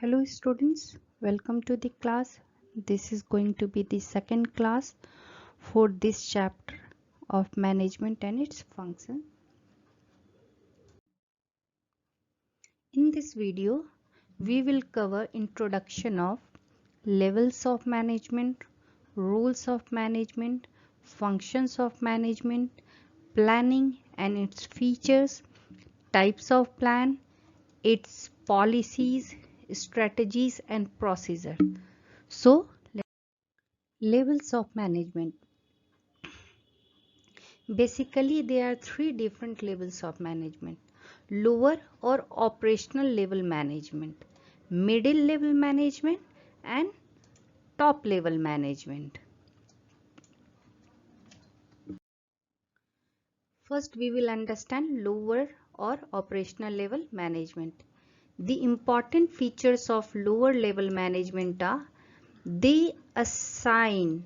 Hello students, welcome to the class. This is going to be the second class for this chapter of management and its function. In this video, we will cover introduction of levels of management, rules of management, functions of management, planning and its features, types of plan, its policies, strategies and procedure. So, levels of management. Basically, there are three different levels of management: lower or operational level management, middle level management, and top level management. First, we will understand lower or operational level management. The important features of lower level management are they assign,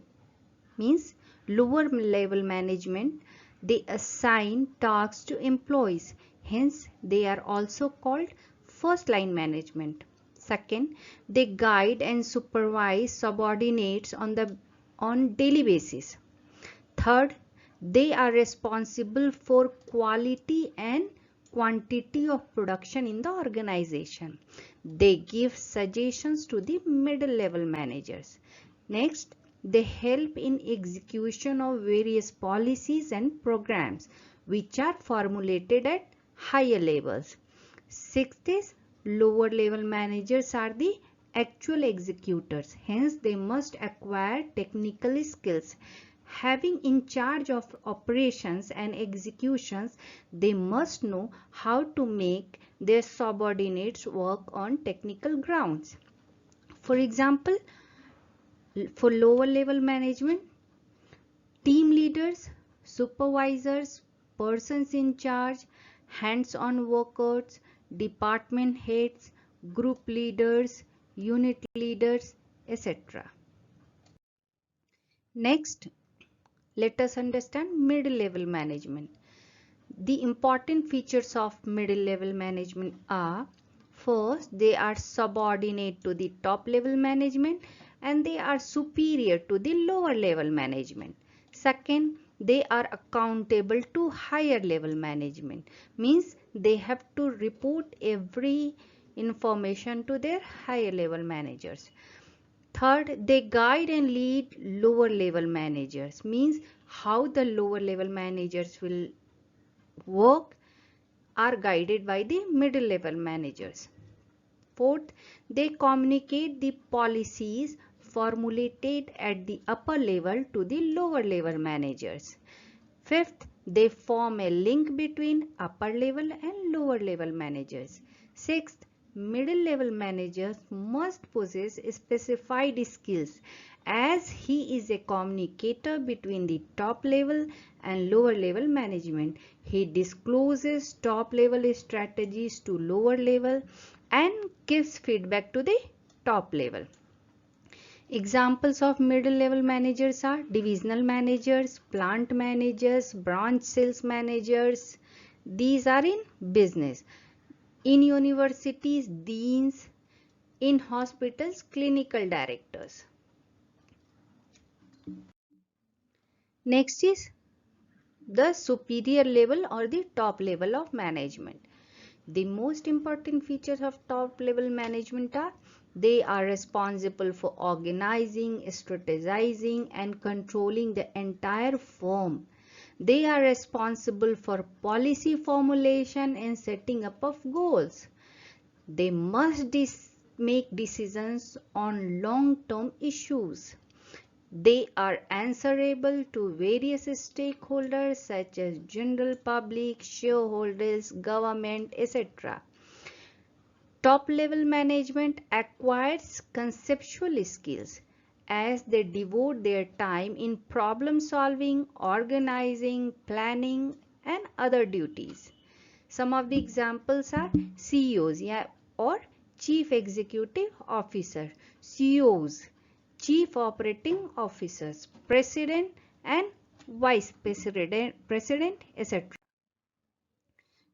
means lower level management, they assign tasks to employees, hence they are also called first line management. Second, they guide and supervise subordinates on daily basis. Third, they are responsible for quality and quantity of production in the organization. They give suggestions to the middle level managers. Next, they help in execution of various policies and programs which are formulated at higher levels. Sixth is lower level managers are the actual executors, hence they must acquire technical skills. Having in charge of operations and executions, they must know how to make their subordinates work on technical grounds. For example, for lower level management, team leaders, supervisors, persons in charge, hands-on workers, department heads, group leaders, unit leaders, etc. Next, let us understand middle level management. The important features of middle level management are: first, they are subordinate to the top level management and they are superior to the lower level management. Second, they are accountable to higher level management, means they have to report every information to their higher level managers. Third, they guide and lead lower level managers, means how the lower level managers will work are guided by the middle level managers. Fourth, they communicate the policies formulated at the upper level to the lower level managers. Fifth, they form a link between upper level and lower level managers. Sixth, middle level managers must possess specified skills as he is a communicator between the top level and lower level management. He discloses top level strategies to lower level and gives feedback to the top level. Examples of middle level managers are divisional managers, plant managers, branch sales managers. These are in business. In universities, deans. In hospitals, clinical directors. Next is the superior level or the top level of management. The most important features of top level management are they are responsible for organizing, strategizing and controlling the entire firm. They are responsible for policy formulation and setting up of goals. They must make decisions on long-term issues. They are answerable to various stakeholders such as general public, shareholders, government, etc. Top level management acquires conceptual skills as they devote their time in problem solving, organizing, planning and other duties. Some of the examples are CEOs or Chief Executive Officer, CEOs, Chief Operating Officers, President and Vice President, etc.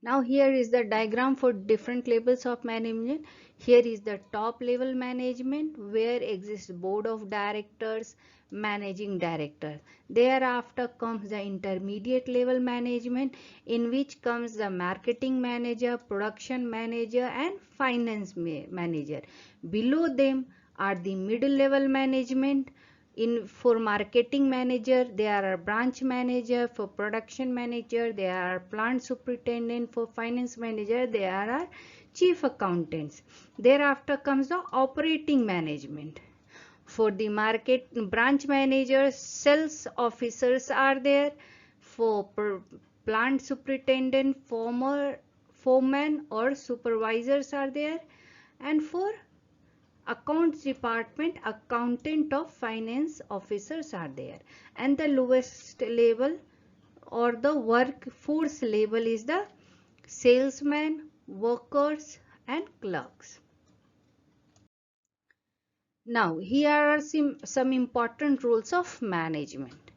Now here is the diagram for different levels of management. Here is the top level management where exists board of directors, managing director. Thereafter comes the intermediate level management in which comes the marketing manager, production manager and finance manager. Below them are the middle level management. In for marketing manager there are branch manager, for production manager there are plant superintendent, for finance manager there are chief accountants. Thereafter comes the operating management. For the market branch managers, sales officers are there. For plant superintendent, foreman or supervisors are there. And for accounts department, accountant of finance officers are there. And the lowest level or the workforce level is the salesman, workers and clerks. Now here are some important rules of management.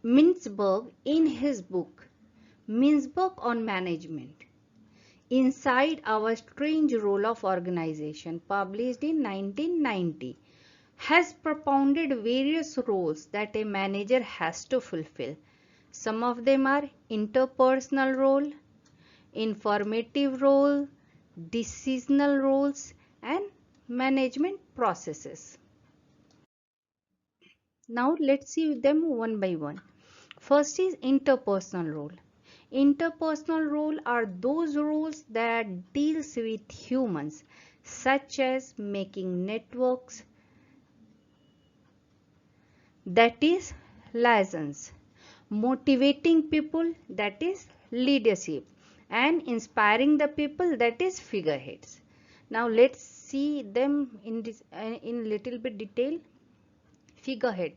Mintzberg in his book Mintzberg on Management, Inside Our Strange Role of Organization, published in 1990, has propounded various roles that a manager has to fulfill. Some of them are interpersonal role, informative role, decisional roles, and management processes. Now let's see them one by one. First is interpersonal role. Interpersonal role are those roles that deals with humans, such as making networks, that is liaisons, motivating people, that is leadership, and inspiring the people, that is figureheads. Now let's see them in little bit detail. Figurehead.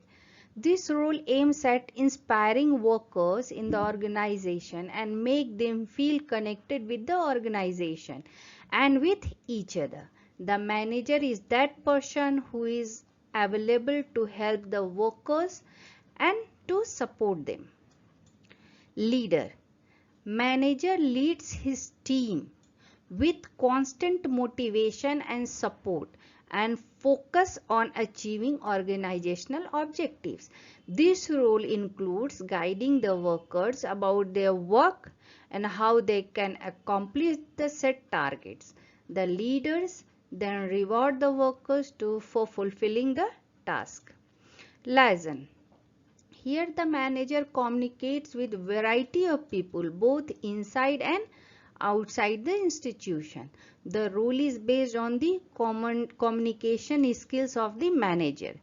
This role aims at inspiring workers in the organization and make them feel connected with the organization and with each other. The manager is that person who is available to help the workers and to support them. Leader. Manager leads his team with constant motivation and support and focus on achieving organizational objectives. This role includes guiding the workers about their work and how they can accomplish the set targets. The leaders then reward the workers for fulfilling the task. Liaison. Here the manager communicates with variety of people both inside and outside the institution. The role is based on the common communication skills of the manager.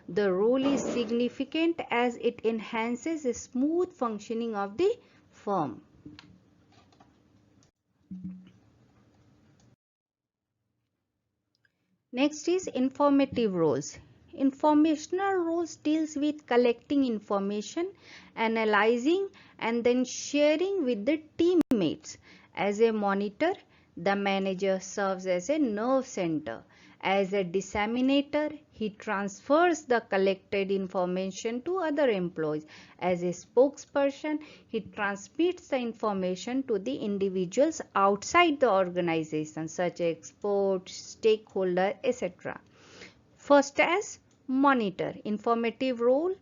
The role is significant as it enhances the smooth functioning of the firm. Next is informative roles. Informational roles deals with collecting information, analyzing and then sharing with the teammates. As a monitor, the manager serves as a nerve center. As a disseminator, he transfers the collected information to other employees. As a spokesperson, he transmits the information to the individuals outside the organization such as experts, stakeholders, etc. First as monitor, informative role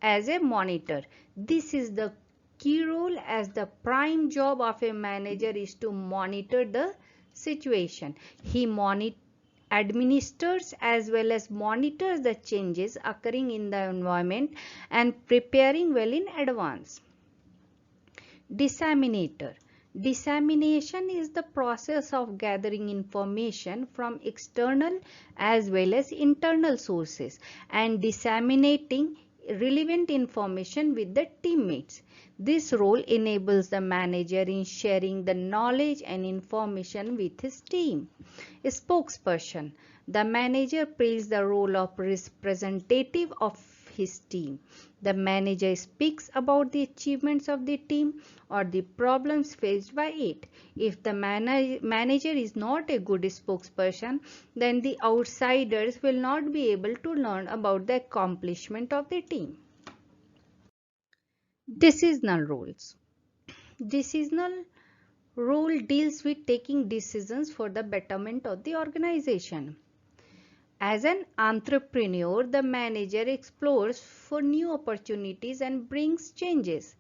as a monitor. This is the key role as the prime job of a manager is to monitor the situation. He administers as well as monitors the changes occurring in the environment and preparing well in advance. Disseminator. Dissemination is the process of gathering information from external as well as internal sources and disseminating relevant information with the teammates. This role enables the manager in sharing the knowledge and information with his team. A spokesperson. The manager plays the role of representative of his team. The manager speaks about the achievements of the team or the problems faced by it. If the manager is not a good spokesperson, then the outsiders will not be able to learn about the accomplishment of the team. Decisional roles. Decisional Role deals with taking decisions for the betterment of the organization. As an entrepreneur, the manager explores for new opportunities and brings changes.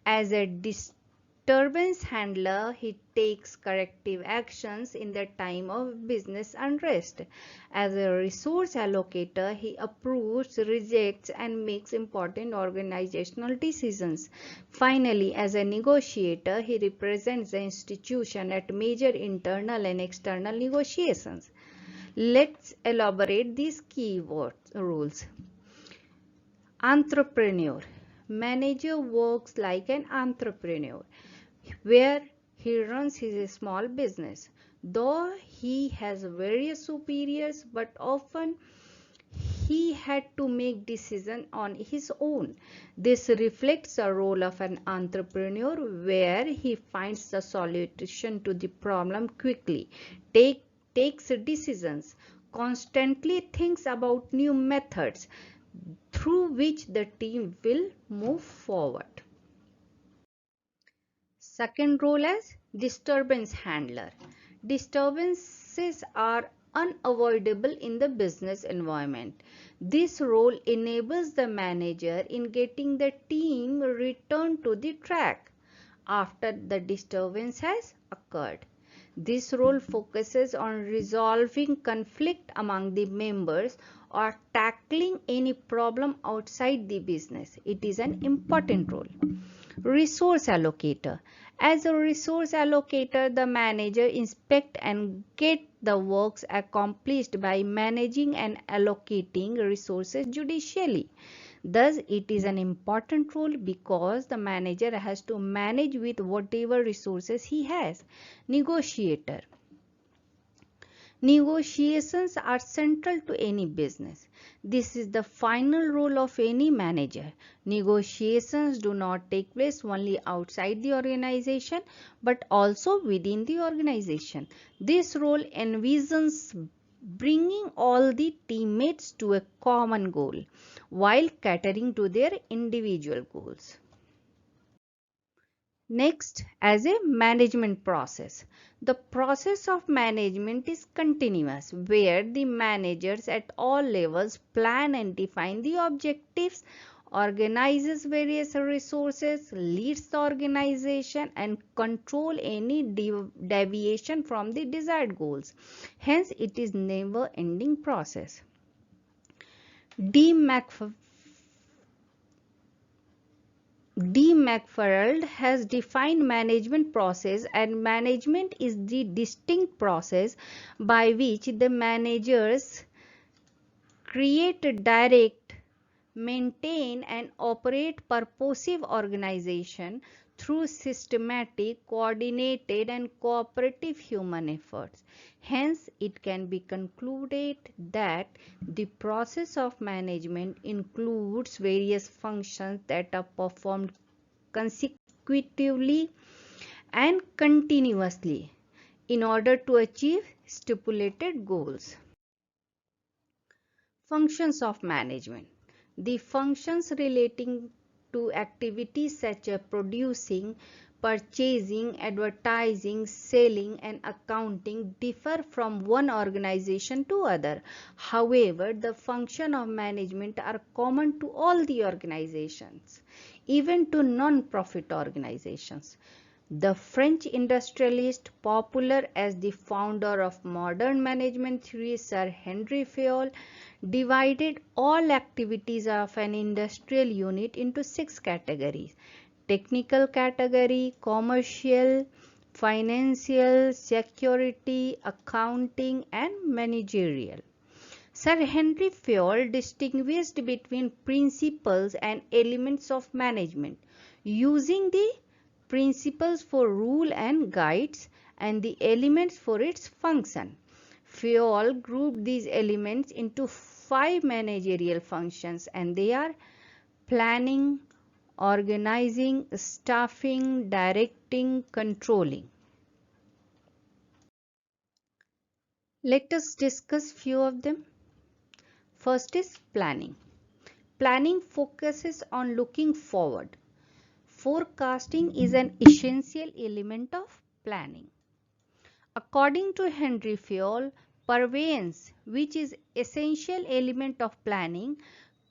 As a disturbance handler, he takes corrective actions in the time of business unrest. As a resource allocator, he approves, rejects, and makes important organizational decisions. Finally, as a negotiator, he represents the institution at major internal and external negotiations. Let's elaborate these key rules. Entrepreneur. Manager works like an entrepreneur, where he runs his small business. Though he has various superiors, but often he had to make decisions on his own. This reflects the role of an entrepreneur, where he finds the solution to the problem quickly, takes decisions, constantly thinks about new methods through which the team will move forward. Second role as disturbance handler. Disturbances are unavoidable in the business environment. This role enables the manager in getting the team returned to the track after the disturbance has occurred. This role focuses on resolving conflict among the members or tackling any problem outside the business. It is an important role. Resource allocator. As a resource allocator, the manager inspects and gets the works accomplished by managing and allocating resources judicially. Thus, it is an important role because the manager has to manage with whatever resources he has. Negotiator. Negotiations are central to any business. This is the final role of any manager. Negotiations do not take place only outside the organization but also within the organization. This role envisions bringing all the teammates to a common goal while catering to their individual goals. Next, as a management process. The process of management is continuous, where the managers at all levels plan and define the objectives, organizes various resources, leads the organization, and control any deviation from the desired goals. Hence, it is never ending process. D. McFarland has defined management process, and management is the distinct process by which the managers create, direct, maintain and operate purposive organization through systematic, coordinated and cooperative human efforts. Hence, it can be concluded that the process of management includes various functions that are performed consecutively and continuously in order to achieve stipulated goals. Functions of management. The functions relating to activities such as producing, purchasing, advertising, selling and accounting differ from one organization to other. However, the functions of management are common to all the organizations, even to non-profit organizations. The French industrialist, popular as the founder of modern management theory, Sir Henry Fayol, divided all activities of an industrial unit into 6 categories: technical category, commercial, financial, security, accounting, and managerial. Sir Henry Fayol distinguished between principles and elements of management, using the principles for rule and guides and the elements for its function. Fayol grouped these elements into 5 managerial functions, and they are planning, organizing, staffing, directing, controlling. Let us discuss few of them. First is planning. Planning focuses on looking forward. Forecasting is an essential element of planning. According to Henry Fayol, purveyance, which is essential element of planning,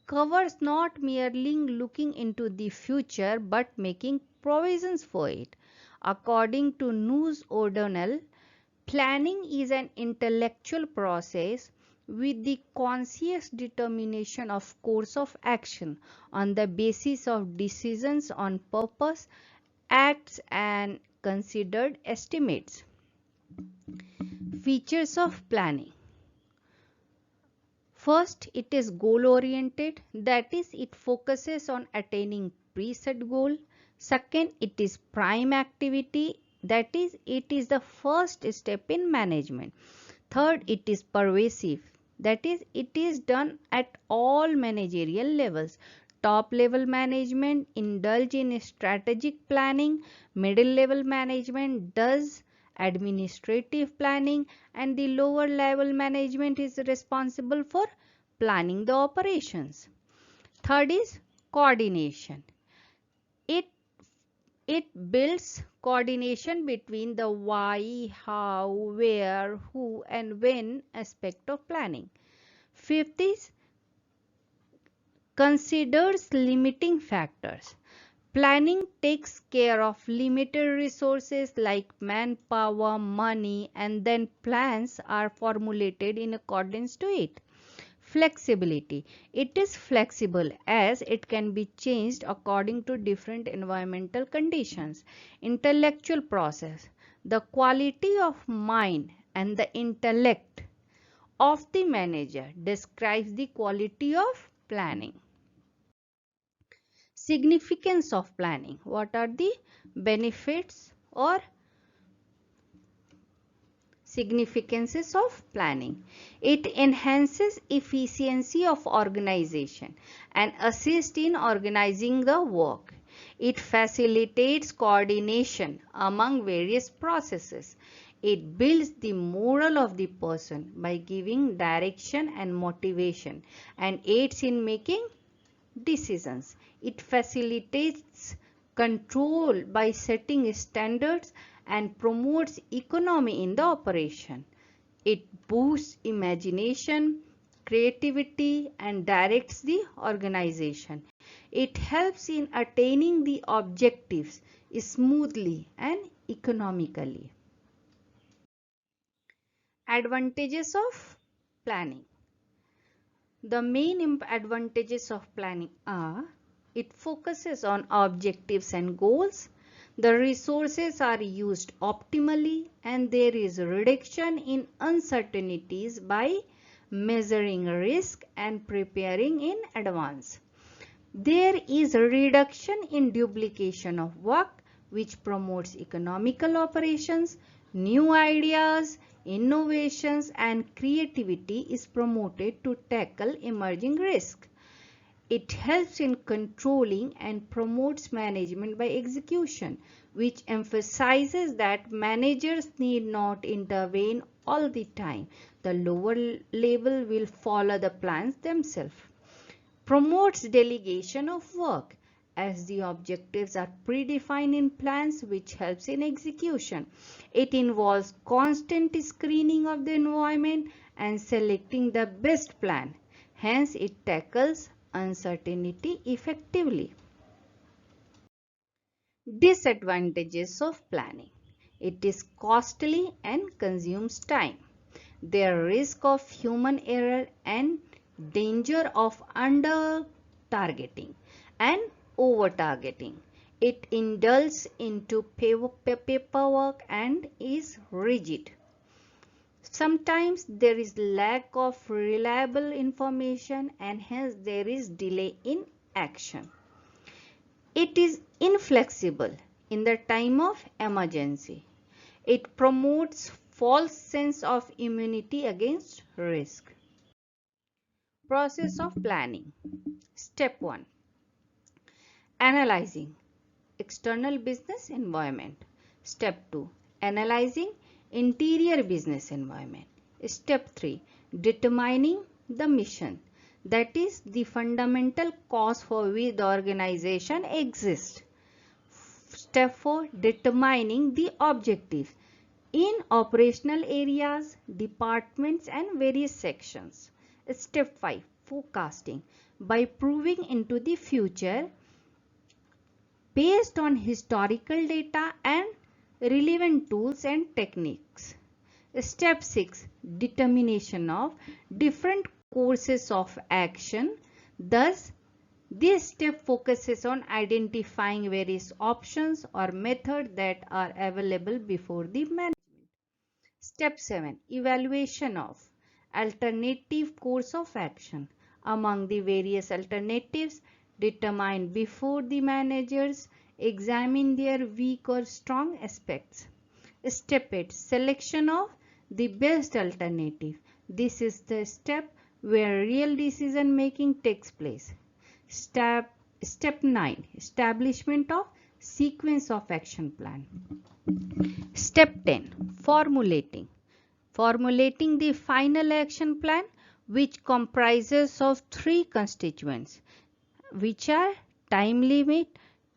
covers not merely looking into the future but making provisions for it. According to Noose O'Donnell, planning is an intellectual process with the conscious determination of course of action on the basis of decisions on purpose, acts and considered estimates. Features of planning. First, it is goal oriented, that is, it focuses on attaining preset goal. Second, it is prime activity, that is, it is the first step in management. Third, it is pervasive, that is, it is done at all managerial levels. Top level management indulge in strategic planning, middle level management does administrative planning, and the lower level management is responsible for planning the operations. Third is coordination. It it builds coordination between the why, how, where, who and when aspect of planning. Fifth is considers limiting factors. Planning takes care of limited resources like manpower, money, and then plans are formulated in accordance to it. Flexibility. It is flexible as it can be changed according to different environmental conditions. Intellectual process. The quality of mind and the intellect of the manager describes the quality of planning. Significance of planning. What are the benefits or significances of planning? It enhances efficiency of organization and assists in organizing the work. It facilitates coordination among various processes. It builds the morale of the person by giving direction and motivation and aids in making decisions. It facilitates control by setting standards and promotes economy in the operation. It boosts imagination, creativity and directs the organization. It helps in attaining the objectives smoothly and economically. Advantages of planning. The main advantages of planning are: it focuses on objectives and goals, the resources are used optimally, and there is a reduction in uncertainties by measuring risk and preparing in advance. There is a reduction in duplication of work, which promotes economical operations. New ideas, innovations and creativity is promoted to tackle emerging risks. It helps in controlling and promotes management by execution, which emphasizes that managers need not intervene all the time. The lower level will follow the plans themselves. Promotes delegation of work, as the objectives are predefined in plans, which helps in execution. It involves constant screening of the environment and selecting the best plan. Hence, it tackles uncertainty effectively. Disadvantages of planning. It is costly and consumes time. There is risk of human error and danger of under targeting and over targeting. It indulges into paperwork and is rigid. Sometimes there is lack of reliable information and hence there is delay in action. It is inflexible in the time of emergency. It promotes false sense of immunity against risk. Process of planning. Step 1. Analyzing external business environment. Step 2. Analyzing interior business environment. Step 3. Determining the mission, that is the fundamental cause for which the organization exists. Step 4, determining the objectives in operational areas, departments and various sections. Step 5, forecasting. By proving into the future based on historical data and relevant tools and techniques. Step 6, determination of different courses of action. Thus, this step focuses on identifying various options or methods that are available before the management. Step 7, evaluation of alternative course of action. Among the various alternatives determined before the managers, examine their weak or strong aspects. Step 8, selection of the best alternative. This is the step where real decision making takes place. Step 9, establishment of sequence of action plan. Step 10, formulating. Formulating the final action plan, which comprises of 3 constituents, which are time limit,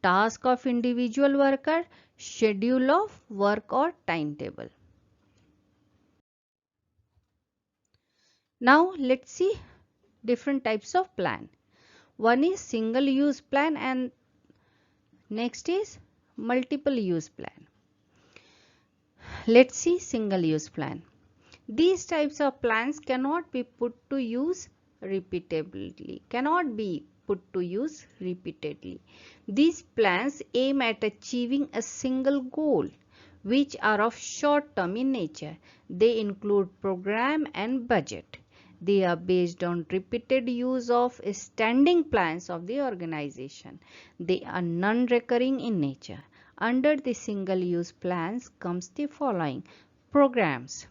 task of individual worker, schedule of work or timetable. Now let's see different types of plan. One is single use plan and next is multiple use plan. Let's see single use plan. These types of plans cannot be put to use repeatedly. These plans aim at achieving a single goal, which are of short term in nature. They include program and budget. They are based on repeated use of standing plans of the organization. They are non-recurring in nature. Under the single-use plans comes the following: programs.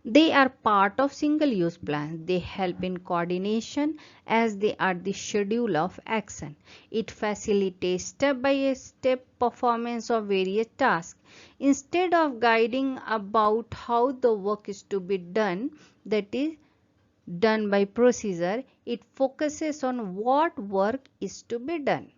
They are part of single-use plans. They help in coordination as they are the schedule of action. It facilitates step-by-step performance of various tasks. Instead of guiding about how the work is to be done, that is done by procedure, it focuses on what work is to be done.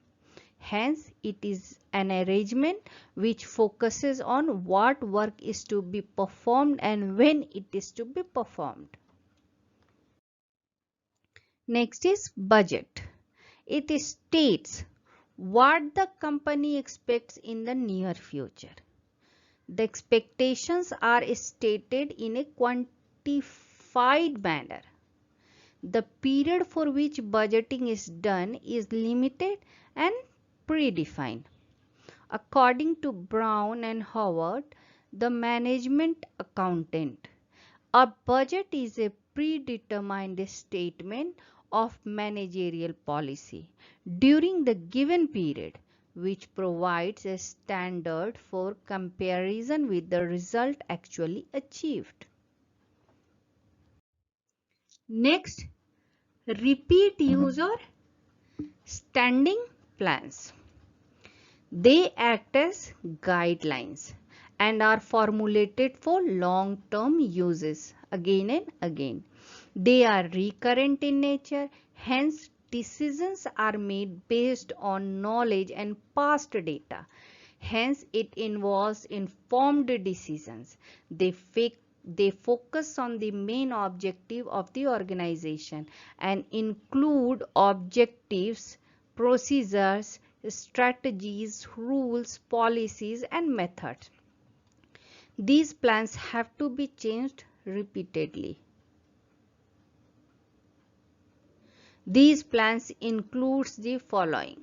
Hence, it is an arrangement which focuses on what work is to be performed and when it is to be performed. Next is budget. It states what the company expects in the near future. The expectations are stated in a quantified manner. The period for which budgeting is done is limited and predefined. According to Brown and Howard, the management accountant, a budget is a predetermined statement of managerial policy during the given period, which provides a standard for comparison with the result actually achieved. Next, repeat use or standing plans. They act as guidelines and are formulated for long-term uses again and again. They are recurrent in nature, hence decisions are made based on knowledge and past data. Hence it involves informed decisions. They focus on the main objective of the organization and include objectives, procedures, strategies, rules, policies and methods. These plans have to be changed repeatedly. These plans includes the following: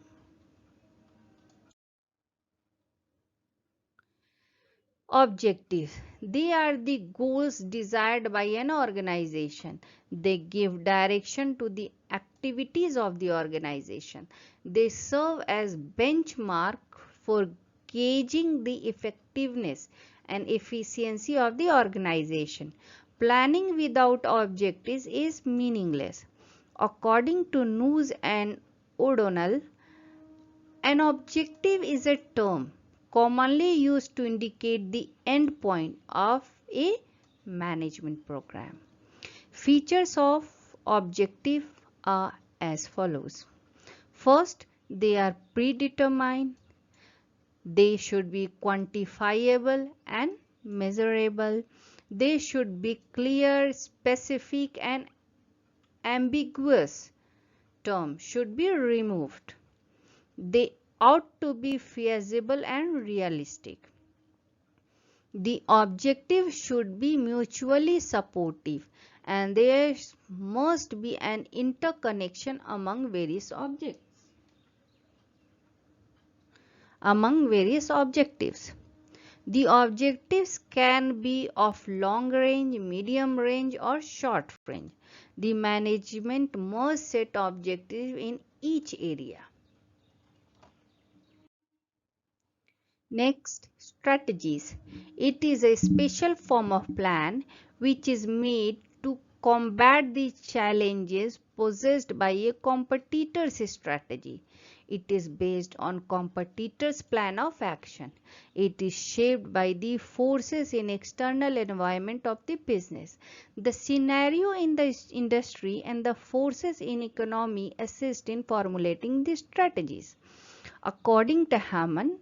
objectives. They are the goals desired by an organization. They give direction to the activities of the organization. They serve as benchmark for gauging the effectiveness and efficiency of the organization. Planning without objectives is meaningless. According to Noose and O'Donnell, an objective is a term commonly used to indicate the end point of a management program. Features of objective are as follows. First, they are predetermined. They should be quantifiable and measurable. They should be clear, specific, and ambiguous terms should be removed. They ought to be feasible and realistic. The objective should be mutually supportive, and there must be an interconnection among various objectives. The objectives can be of long range, medium range, or short range. The management must set objectives in each area. Next, strategies. It is a special form of plan which is made to combat the challenges possessed by a competitor's strategy. It is based on competitor's plan of action. It is shaped by the forces in external environment of the business. The scenario in the industry and the forces in economy assist in formulating the strategies. According to Hammond,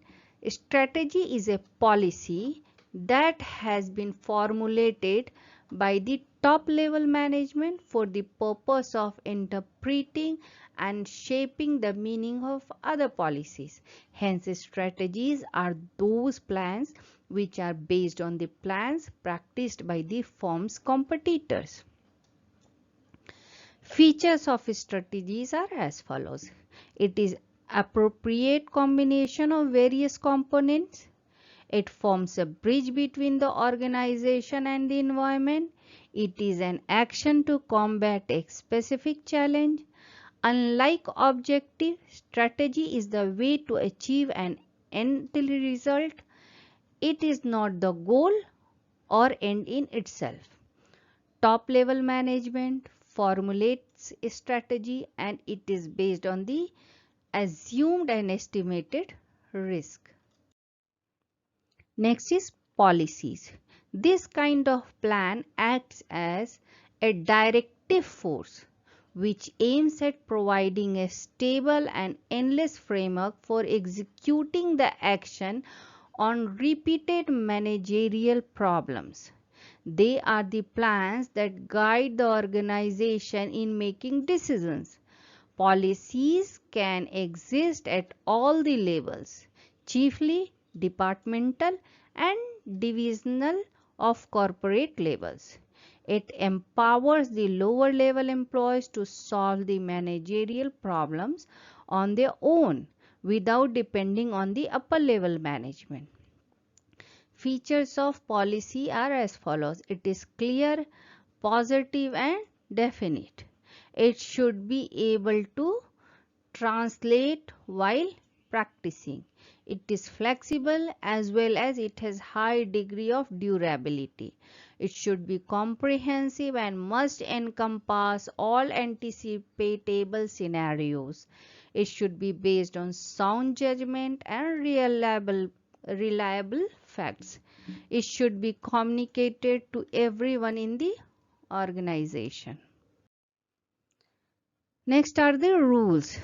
strategy is a policy that has been formulated by the top level management for the purpose of interpreting and shaping the meaning of other policies. Hence, strategies are those plans which are based on the plans practiced by the firm's competitors. Features of strategies are as follows. It is appropriate combination of various components. It forms a bridge between the organization and the environment. It is an action to combat a specific challenge. Unlike objective, strategy is the way to achieve an end result. It is not the goal or end in itself. Top level management formulates a strategy and it is based on the assumed and estimated risk. Next is policies. This kind of plan acts as a directive force which aims at providing a stable and endless framework for executing the action on repeated managerial problems. They are the plans that guide the organization in making decisions. Policies can exist at all the levels, chiefly departmental and divisional of corporate levels. It empowers the lower level employees to solve the managerial problems on their own without depending on the upper level management. Features of policy are as follows. It is clear, positive, and definite. It should be able to translate while practicing. It is flexible as well as it has high degree of durability. It should be comprehensive and must encompass all anticipatable scenarios. It should be based on sound judgment and reliable facts. It should be communicated to everyone in the organization. Next are the rules.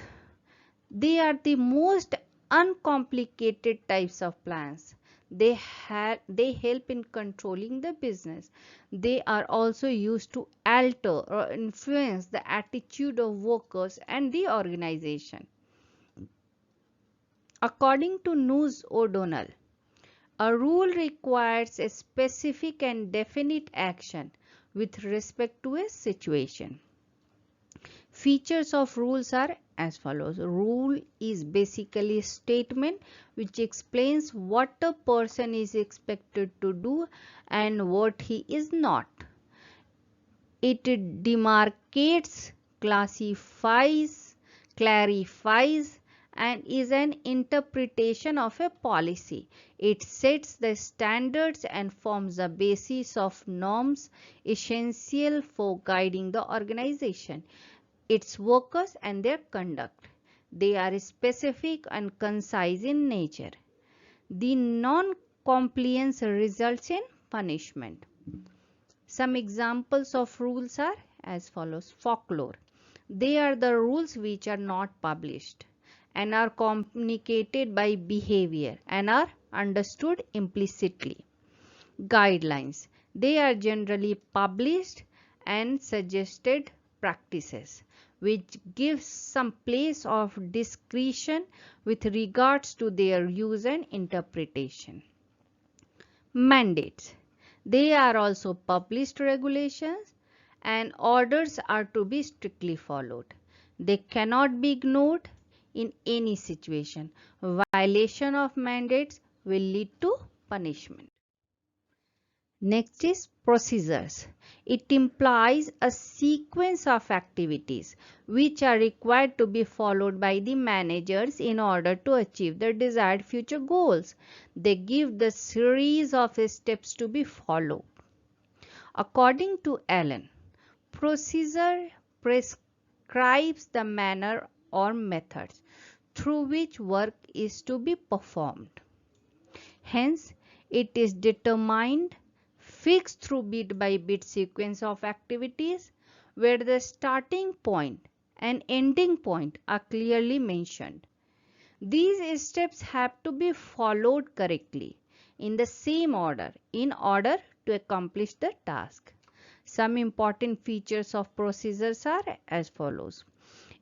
They are the most uncomplicated types of plans. They help in controlling the business. They are also used to alter or influence the attitude of workers and the organization. According to Noose O'Donnell, a rule requires a specific and definite action with respect to a situation. Features of rules are as follows. Rule is basically a statement which explains what a person is expected to do and what he is not. It demarcates, classifies, clarifies, and is an interpretation of a policy. It sets the standards and forms the basis of norms essential for guiding the organization, its workers and their conduct. They are specific and concise in nature. The non-compliance results in punishment. Some examples of rules are as follows. Folklore. They are the rules which are not published. and are communicated by behavior and are understood implicitly. Guidelines. They are generally published and suggested practices, which gives some place of discretion with regards to their use and interpretation. Mandates. They are also published regulations and orders are to be strictly followed. They cannot be ignored in any situation. Violation of mandates will lead to punishment. Next is procedures. It implies a sequence of activities which are required to be followed by the managers in order to achieve the desired future goals. They give the series of steps to be followed. According to Allen, procedure prescribes the manner or methods through which work is to be performed. Hence, it is determined fixed through bit by bit sequence of activities where the starting point and ending point are clearly mentioned. These steps have to be followed correctly in the same order in order to accomplish the task. Some important features of procedures are as follows.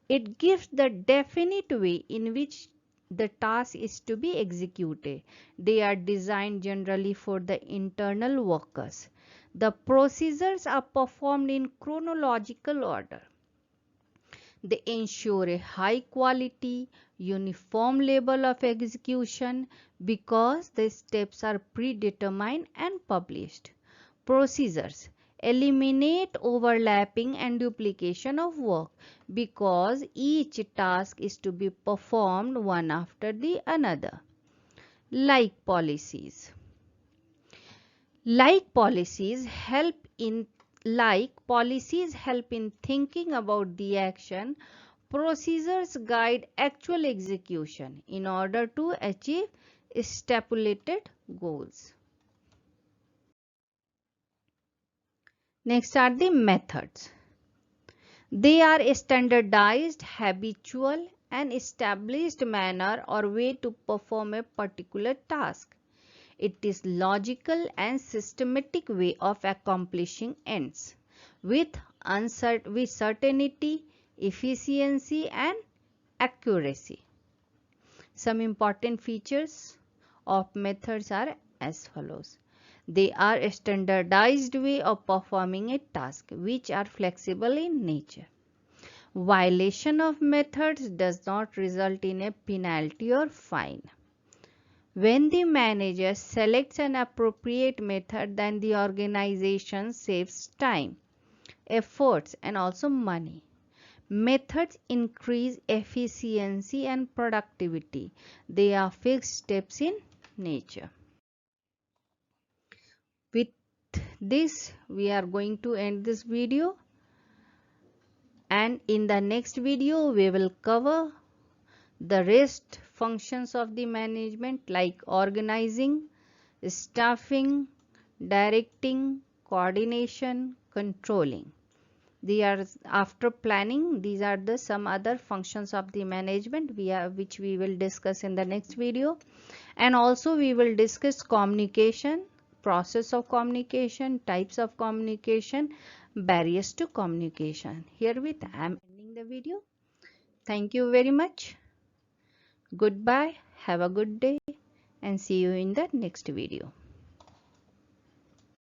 It gives the definite way in which the task is to be executed. They are designed generally for the internal workers. The procedures are performed in chronological order. They ensure a high quality, uniform level of execution because the steps are predetermined and published. Procedures eliminate overlapping and duplication of work because each task is to be performed one after the another. Like policies. Policies help in thinking about the action. Procedures guide actual execution in order to achieve stipulated goals. Next are the methods. They are a standardized, habitual and established manner or way to perform a particular task. It is logical and systematic way of accomplishing ends with certainty, efficiency and accuracy. Some important features of methods are as follows. They are a standardized way of performing a task which are flexible in nature. Violation of methods does not result in a penalty or fine. When the manager selects an appropriate method, then the organization saves time, efforts and also money. Methods increase efficiency and productivity. They are fixed steps in nature. With this, we are going to end this video, and in the next video, we will cover the rest functions of the management like organizing, staffing, directing, coordination, controlling. They are after planning. These are the some other functions of the management which we will discuss in the next video. And also we will discuss communication, process of communication, types of communication, barriers to communication. Herewith I am ending the video. Thank you very much. Goodbye. Have a good day and see you in the next video.